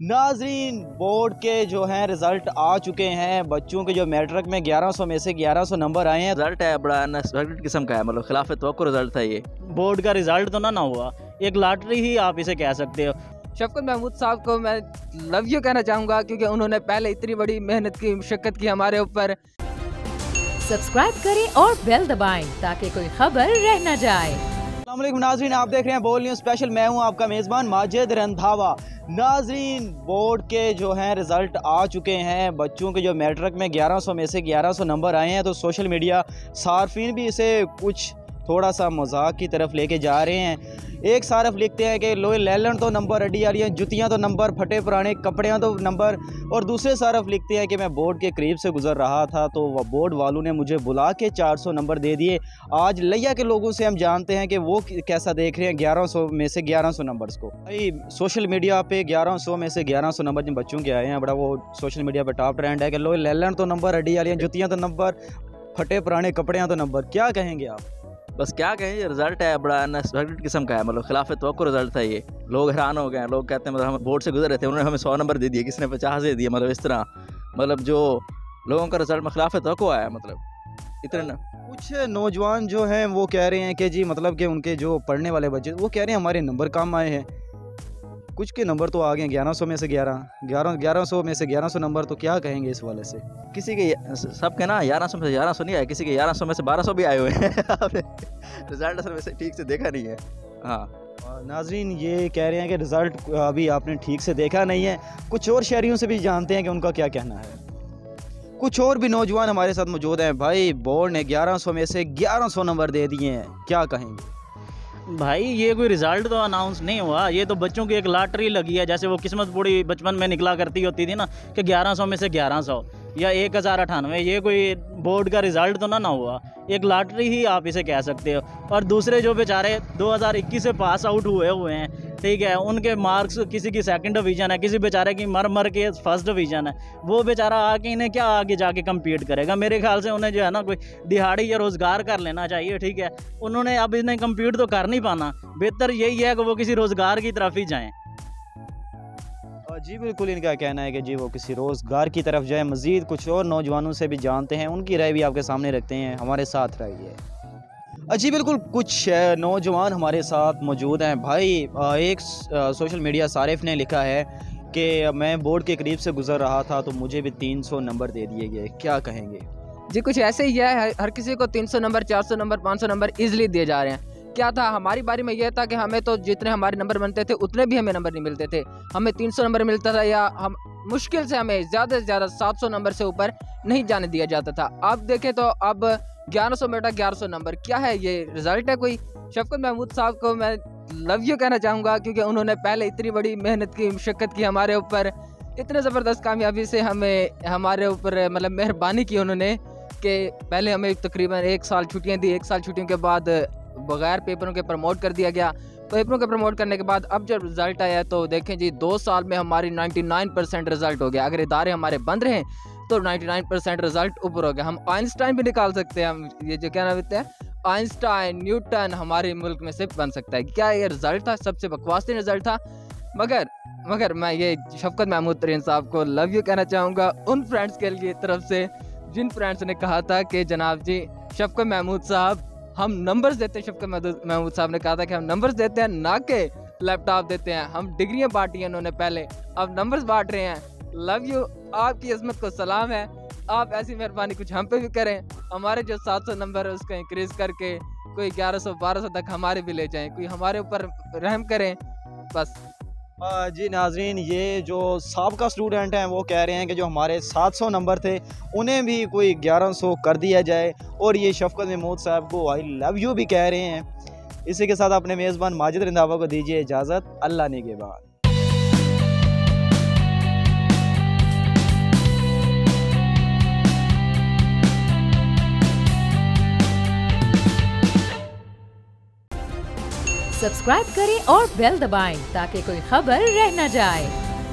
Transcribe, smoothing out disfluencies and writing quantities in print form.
नाजरीन, बोर्ड के जो हैं रिज़ल्ट आ चुके हैं। बच्चों के जो मैट्रिक में 1100 में से 1100 नंबर आए हैं। रिजल्ट है बड़ा अनएक्सपेक्टेड किस्म का है, मतलब खिलाफ तवक्को रिजल्ट था ये। बोर्ड का रिजल्ट तो ना हुआ, एक लॉटरी ही आप इसे कह सकते हो। शफकत महमूद साहब को मैं लव यू कहना चाहूँगा, क्योंकि उन्होंने पहले इतनी बड़ी मेहनत की, मशक्कत की हमारे ऊपर। सब्सक्राइब करें और बेल दबाएं ताकि कोई खबर रह न जाए। अस्सलाम वालेकुम नाजरीन, आप देख रहे हैं बोल न्यूज़ स्पेशल। मैं हूं आपका मेज़बान माजिद रंधावा। नाजरीन, बोर्ड के जो हैं रिज़ल्ट आ चुके हैं। बच्चों के जो मैट्रिक में 1100 में से 1100 नंबर आए हैं, तो सोशल मीडिया सार्फिन भी इसे कुछ थोड़ा सा मजाक की तरफ लेके जा रहे हैं। एक सारफ लिखते हैं कि लोए लैलन तो नंबर, अड्डी आ रही हैं जुतियाँ तो नंबर, फटे पुराने कपड़ियाँ तो नंबर। और दूसरे सारफ लिखते हैं कि मैं बोर्ड के करीब से गुजर रहा था तो वह बोर्ड वालों ने मुझे बुला के 400 नंबर दे दिए। आज लिया के लोगों से हम जानते हैं कि वो कैसा देख रहे हैं 1100 में से 1100 नंबर्स को। भाई सोशल मीडिया पे 1100 में से 1100 नंबर जिन बच्चों के आए हैं, बड़ा वो सोशल मीडिया पर टॉप ट्रेंड है कि लोए लैलन तो नंबर, अड्डी आ रही हैं जुतियाँ तो नंबर, फटे पुराने कपड़ियाँ तो नंबर। क्या कहेंगे आप? बस क्या कहें, ये रिजल्ट है बड़ा अनएक्सपेक्टेड किस्म का है, मतलब खिलाफ तवक्को रिजल्ट था ये। लोग हैरान हो गए हैं। लोग कहते हैं मतलब हम बोर्ड से गुजर रहे थे, उन्होंने हमें 100 नंबर दे दिए, किसी ने 50 दे दिए। मतलब इस तरह, मतलब जो लोगों का रिजल्ट में खिलाफ तवक्को आया। मतलब इतने कुछ नौजवान जो हैं वो कह रहे हैं कि जी मतलब कि उनके जो पढ़ने वाले बच्चे वो कह रहे हैं हमारे नंबर कम आए हैं। कुछ के नंबर तो आ गए 1100 में से 1100 में से 1100 नंबर। तो क्या कहेंगे इस वाले से? किसी के सबके ना 1100 में से 1100 नहीं आए, किसी के 1100 में से 1200 भी आए हुए हैं। रिजल्ट असल वैसे ठीक से देखा नहीं है। हाँ नाजरीन, ये कह रहे हैं कि रिज़ल्ट अभी आपने ठीक से देखा नहीं है। कुछ और शहरियों से भी जानते हैं कि उनका क्या कहना है। कुछ और भी नौजवान हमारे साथ मौजूद हैं। भाई बोर्ड ने 1100 में से 1100 नंबर दे दिए हैं, क्या कहेंगे? भाई ये कोई रिजल्ट तो अनाउंस नहीं हुआ, ये तो बच्चों की एक लॉटरी लगी है। जैसे वो किस्मत पूरी बचपन में निकला करती होती थी ना कि 1100 में से 1100 या 1098, ये कोई बोर्ड का रिज़ल्ट तो ना हुआ, एक लॉटरी ही आप इसे कह सकते हो। और दूसरे जो बेचारे 2021 से पास आउट हुए हैं, ठीक है, उनके मार्क्स, किसी की 2nd डिवीज़न है, किसी बेचारे की मर के 1st डिवीज़न है, वो बेचारा आके इन्हें क्या आगे जाके कम्पीट करेगा? मेरे ख्याल से उन्हें जो है ना कोई दिहाड़ी या रोज़गार कर लेना चाहिए, ठीक है। उन्होंने अब इन्हें कम्पीट तो कर नहीं पाना, बेहतर यही है कि वो किसी रोज़गार की तरफ ही जाएँ। जी बिल्कुल, इनका कहना है कि जी वो किसी रोज़गार की तरफ जाए। मज़ीद कुछ और नौजवानों से भी जानते हैं, उनकी राय भी आपके सामने रखते हैं। हमारे साथ रहिए। जी बिल्कुल, कुछ नौजवान हमारे साथ मौजूद हैं। भाई एक सोशल मीडिया सारिफ ने लिखा है कि मैं बोर्ड के करीब से गुजर रहा था तो मुझे भी 300 नंबर दे दिए गए, क्या कहेंगे? जी कुछ ऐसे ही है, हर किसी को 300 नंबर, 400 नंबर, 500 नंबर इजीली दिए जा रहे हैं। क्या था, हमारी बारी में यह था कि हमें तो जितने हमारे नंबर बनते थे उतने भी हमें नंबर नहीं मिलते थे। हमें 300 नंबर मिलता था, या हम मुश्किल से हमें ज़्यादा से ज़्यादा 700 नंबर से ऊपर नहीं जाने दिया जाता था। अब देखें तो अब 1100 बेटा 1100 नंबर, क्या है ये रिजल्ट है कोई? शफकत महमूद साहब को मैं लव यू कहना चाहूँगा, क्योंकि उन्होंने पहले इतनी बड़ी मेहनत की, मशक्कत की हमारे ऊपर, इतने ज़बरदस्त कामयाबी से हमें हमारे ऊपर मतलब मेहरबानी की उन्होंने, कि पहले हमें तकरीबन 1 साल छुट्टियाँ दी, 1 साल छुट्टियों के बाद बगैर पेपरों के प्रमोट कर दिया गया। पेपरों के प्रमोट करने के बाद अब जब रिज़ल्ट आया तो देखें जी 2 साल में हमारी 99% रिज़ल्ट हो गया। अगर इदारे हमारे बंद रहे तो 99% रिज़ल्ट ऊपर हो गया। हम आइंस्टाइन भी निकाल सकते हैं। हम ये जो क्या नाम होता है, आइंस्टाइन, न्यूटन हमारे मुल्क में से बन सकता है। क्या ये रिज़ल्ट था? सबसे बकवास रिज़ल्ट था। मगर मैं ये शफकत महमूद तरीन साहब को लव यू कहना चाहूँगा उन फ्रेंड्स के लिए तरफ से जिन फ्रेंड्स ने कहा था कि जनाब जी शफकत महमूद साहब हम नंबर्स देते हैं। शफकत महमूद साहब ने कहा था कि हम नंबर्स देते हैं, ना कि लैपटॉप देते हैं। हम डिग्रियां बांटी हैं उन्होंने पहले, अब नंबर्स बांट रहे हैं। लव यू, आपकी अज़मत को सलाम है। आप ऐसी मेहरबानी कुछ हम पे भी करें, हमारे जो 700 नंबर है उसका इंक्रीज करके कोई 1100-1200 तक हमारे भी ले जाएं, कोई हमारे ऊपर रहम करें बस। जी नाजरीन, ये जो साबका स्टूडेंट हैं वो कह रहे हैं कि जो हमारे 700 नंबर थे उन्हें भी कोई 1100 कर दिया जाए, और ये शफकत महमूद साहब को आई लव यू भी कह रहे हैं। इसी के साथ अपने मेज़बान माजिद रंधावा को दीजिए इजाज़त। अल्लाह निगहबान। सब्सक्राइब करें और बेल दबाएं ताकि कोई खबर रह न जाए।